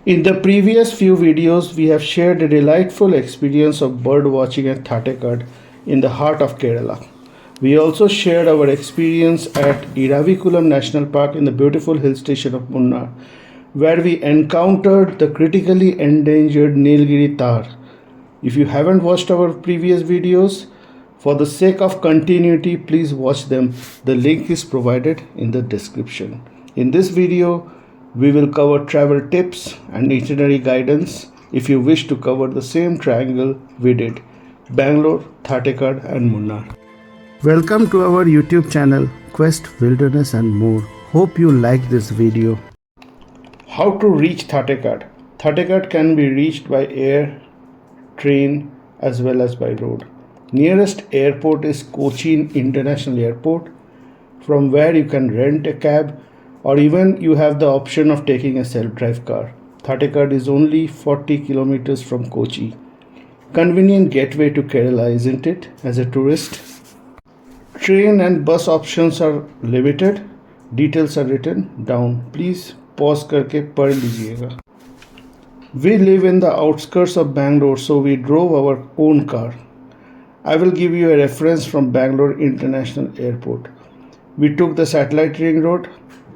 In the previous few videos, we have shared a delightful experience of bird watching at Thattekad in the heart of Kerala. We also shared our experience at Iravikulam National Park in the beautiful hill station of Munnar, where we encountered the critically endangered Nilgiri tar. If you haven't watched our previous videos, for the sake of continuity, please watch them. The link is provided in the description. In this video, we will cover travel tips and itinerary guidance if you wish to cover the same triangle we did, Bangalore, Thattekad and Munnar. Welcome to our YouTube channel, Quest, Wilderness and More. Hope you like this video. How to reach Thattekad? Thattekad can be reached by air, train as well as by road. Nearest airport is Cochin International Airport, from where you can rent a cab or even you have the option of taking a self-drive car. Thattekad is only 40 kilometers from Kochi. Convenient gateway to Kerala, isn't it, as a tourist? Train and bus options are limited. Details are written down. Please pause करके पढ़ लीजिएगा. We live in the outskirts of Bangalore, so we drove our own car. I will give you a reference from Bangalore International Airport. We took the satellite ring road,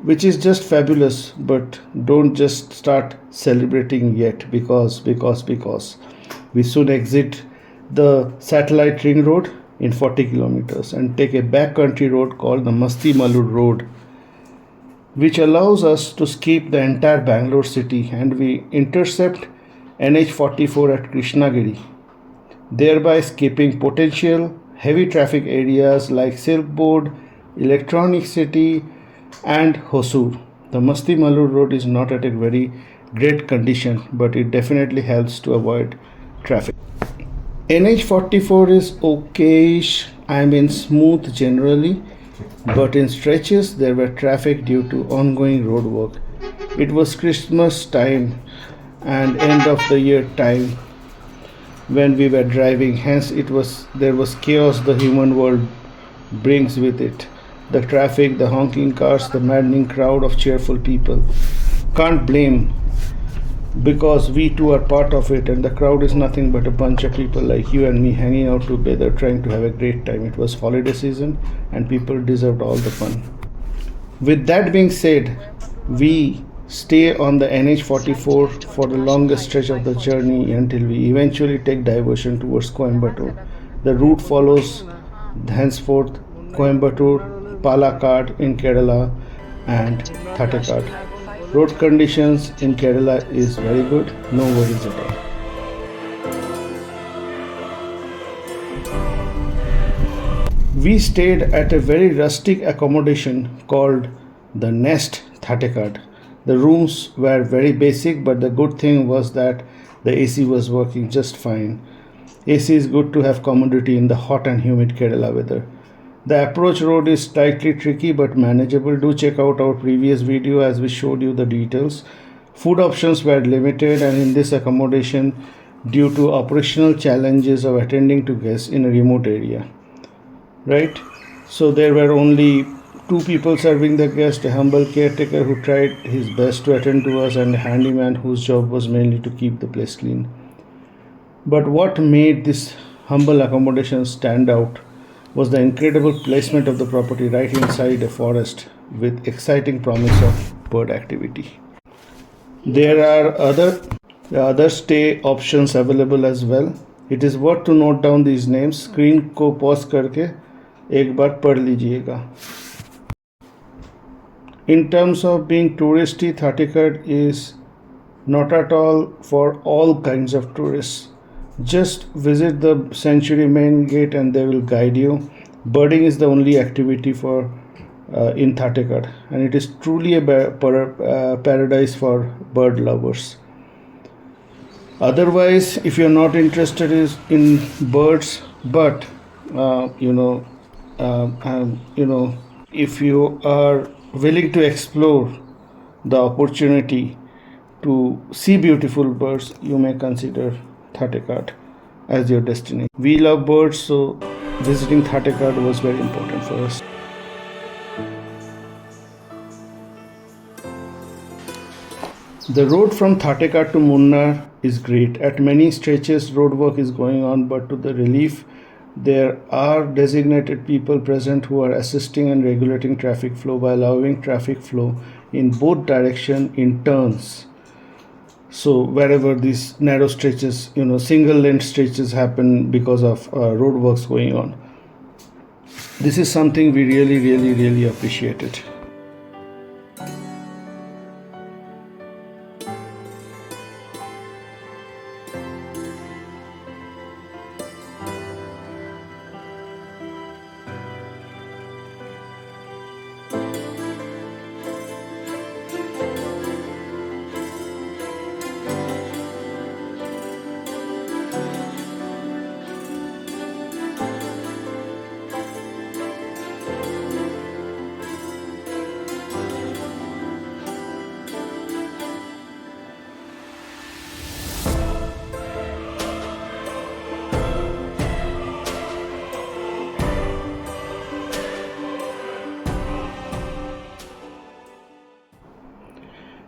which is just fabulous, but don't just start celebrating yet because we soon exit the satellite ring road in 40 kilometers and take a backcountry road called the Masti Malur Road, which allows us to skip the entire Bangalore city, and we intercept NH44 at Krishnagiri, thereby skipping potential heavy traffic areas like Silk Board, Electronic City and Hosur. The Masti Malur road is not at a very great condition, but it definitely helps to avoid traffic. NH44 is okayish, smooth generally, but in stretches there were traffic due to ongoing road work. It was Christmas time and end of the year time when we were driving, hence there was chaos the human world brings with it. The traffic, the honking cars, the maddening crowd of cheerful people. Can't blame, because we too are part of it, and the crowd is nothing but a bunch of people like you and me hanging out together trying to have a great time. It was holiday season and people deserved all the fun. With that being said, we stay on the NH44 for the longest stretch of the journey until we eventually take diversion towards Coimbatore. The route follows henceforth Coimbatore, Palakkad in Kerala and Thattekad. Road conditions in Kerala is very good, no worries at all. We stayed at a very rustic accommodation called the Nest Thattekad. The rooms were very basic, but the good thing was that the AC was working just fine. AC is good to have commodity in the hot and humid Kerala weather. The approach road is slightly tricky but manageable. Do check out our previous video as we showed you the details. Food options were limited, and in this accommodation due to operational challenges of attending to guests in a remote area. Right? So there were only two people serving the guest, a humble caretaker who tried his best to attend to us and a handyman whose job was mainly to keep the place clean. But what made this humble accommodation stand out was the incredible placement of the property right inside a forest with exciting promise of bird activity. There are other stay options available as well. It is worth to note down these names. Screen को pause करके एक बार पढ़ लीजिएगा. In terms of being touristy, Thattekad is not at all for all kinds of tourists. Just visit the sanctuary main gate and they will guide you. Birding is the only activity for in Thattekad, and it is truly a paradise for bird lovers. Otherwise, if you are not interested in birds, but if you are willing to explore the opportunity to see beautiful birds, you may consider Thattekad as your destination. We love birds, so visiting Thattekad was very important for us. The road from Thattekad to Munnar is great. At many stretches, road work is going on, but to the relief, there are designated people present who are assisting and regulating traffic flow by allowing traffic flow in both direction in turns. So wherever these narrow stretches, single lane stretches happen because of road works going on, this is something we really appreciated.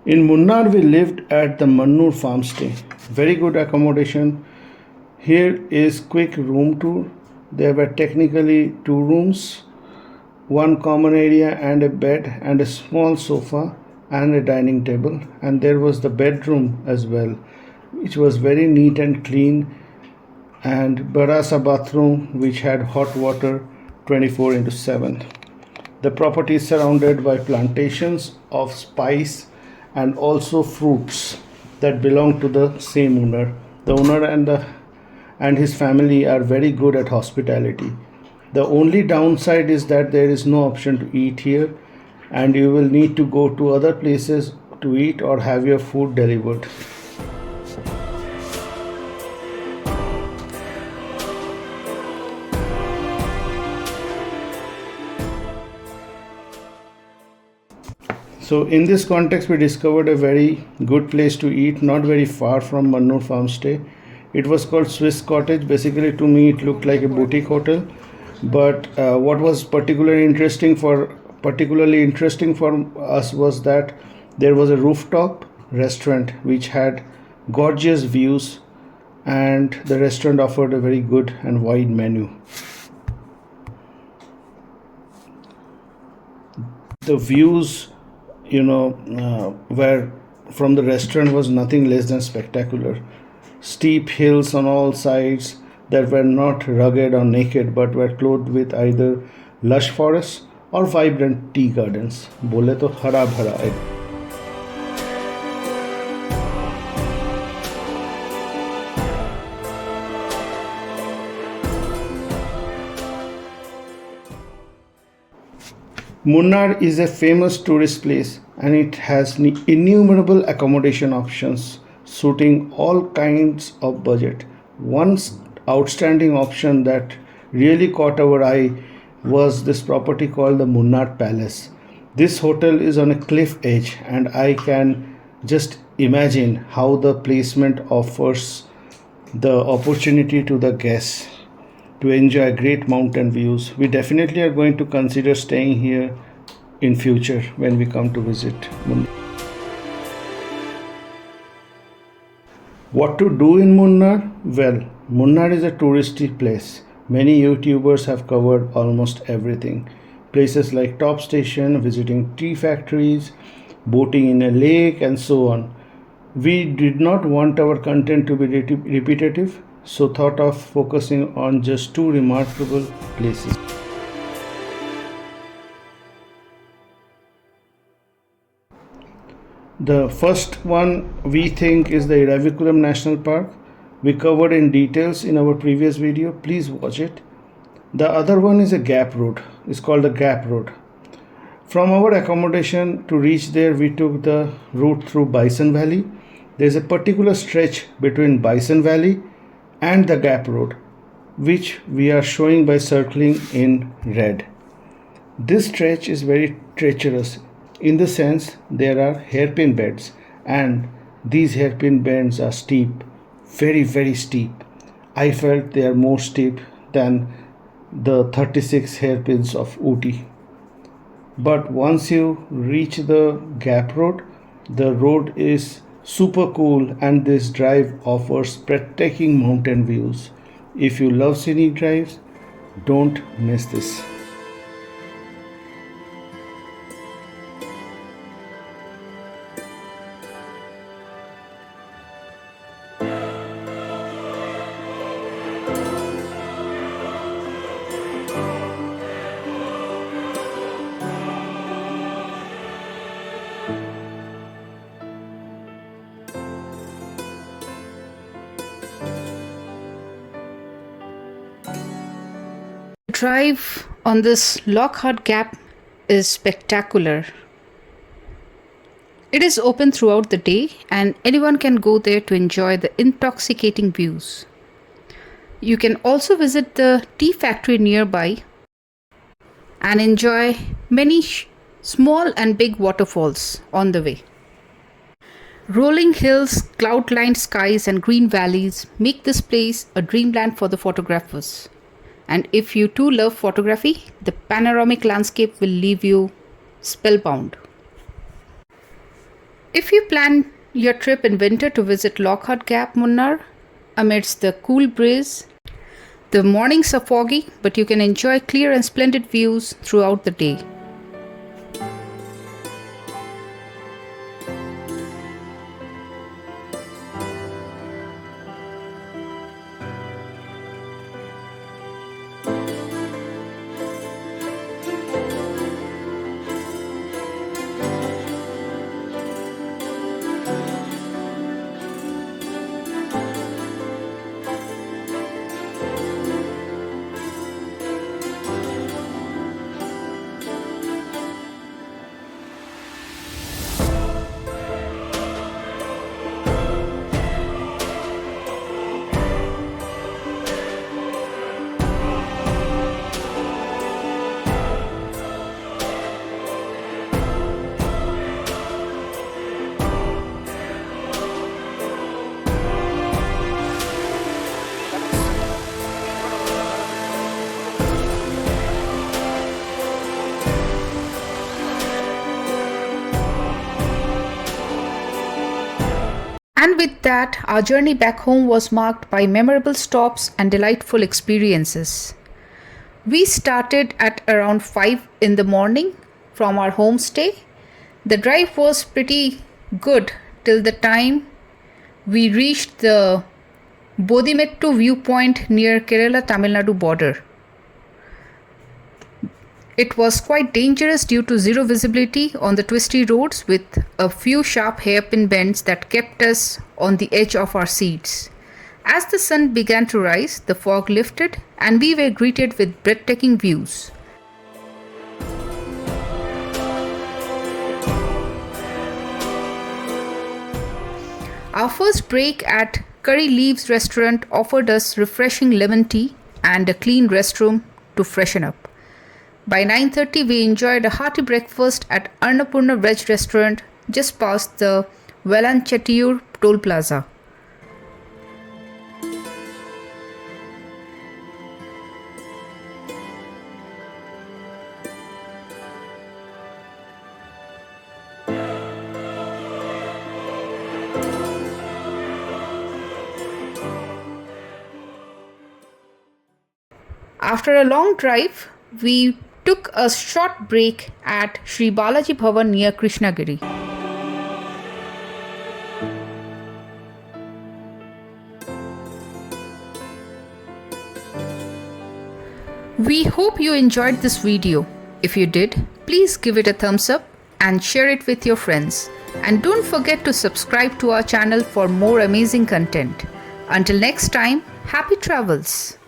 In Munnar, we lived at the Munnar farm stay. Very good accommodation. Here is quick room tour. There were technically two rooms, one common area and a bed and a small sofa and a dining table. And there was the bedroom as well, which was very neat and clean, and Barasa bathroom which had hot water 24/7. The property is surrounded by plantations of spice and also fruits that belong to the same owner. The owner and his family are very good at hospitality. The only downside is that there is no option to eat here, and you will need to go to other places to eat or have your food delivered. So in this context, we discovered a very good place to eat, not very far from Munnar farm stay. It was called Swiss Cottage. Basically, to me, it looked like a boutique hotel. But what was particularly interesting for us was that there was a rooftop restaurant which had gorgeous views, and the restaurant offered a very good and wide menu. The views where from the restaurant was nothing less than spectacular. Steep hills on all sides that were not rugged or naked but were clothed with either lush forests or vibrant tea gardens. Bole to hara bhara hai. Munnar is a famous tourist place, and it has innumerable accommodation options suiting all kinds of budget. One outstanding option that really caught our eye was this property called the Munnar Palace. This hotel is on a cliff edge, and I can just imagine how the placement offers the opportunity to the guests to enjoy great mountain views. We definitely are going to consider staying here in future when we come to visit Munnar. What to do in Munnar? Well, Munnar is a touristy place. Many YouTubers have covered almost everything. Places like Top Station, visiting tea factories, boating in a lake, and so on. We did not want our content to be repetitive, so thought of focusing on just two remarkable places. The first one we think is the Itinerary National Park. We covered in details in our previous video. Please watch it. The other one is a gap road. It's called the Gap Road. From our accommodation to reach there, we took the route through Bison Valley. There's a particular stretch between Bison Valley and the Gap Road, which we are showing by circling in red. This stretch is very treacherous in the sense there are hairpin bends, and these hairpin bends are steep, very steep. I felt they are more steep than the 36 hairpins of Ooty. But once you reach the Gap Road, the road is super cool, and this drive offers breathtaking mountain views. If you love scenic drives, don't miss this. Drive on this Lockhart Gap is spectacular. It is open throughout the day and anyone can go there to enjoy the intoxicating views. You can also visit the tea factory nearby and enjoy many small and big waterfalls on the way. Rolling hills, cloud-lined skies and green valleys make this place a dreamland for the photographers. And if you too love photography, the panoramic landscape will leave you spellbound. If you plan your trip in winter to visit Lockhart Gap, Munnar, amidst the cool breeze, the mornings are foggy, but you can enjoy clear and splendid views throughout the day. And with that, our journey back home was marked by memorable stops and delightful experiences. We started at around 5 in the morning from our homestay. The drive was pretty good till the time we reached the Bodimettu viewpoint near Kerala Tamil Nadu border. It was quite dangerous due to zero visibility on the twisty roads with a few sharp hairpin bends that kept us on the edge of our seats. As the sun began to rise, the fog lifted and we were greeted with breathtaking views. Our first break at Curry Leaves restaurant offered us refreshing lemon tea and a clean restroom to freshen up. By 9:30, we enjoyed a hearty breakfast at Annapurna Veg restaurant just past the Vellanchettiur toll plaza. After a long drive, we took a short break at Sri Balaji Bhavan near Krishnagiri. We hope you enjoyed this video. If you did, please give it a thumbs up and share it with your friends. And don't forget to subscribe to our channel for more amazing content. Until next time, happy travels!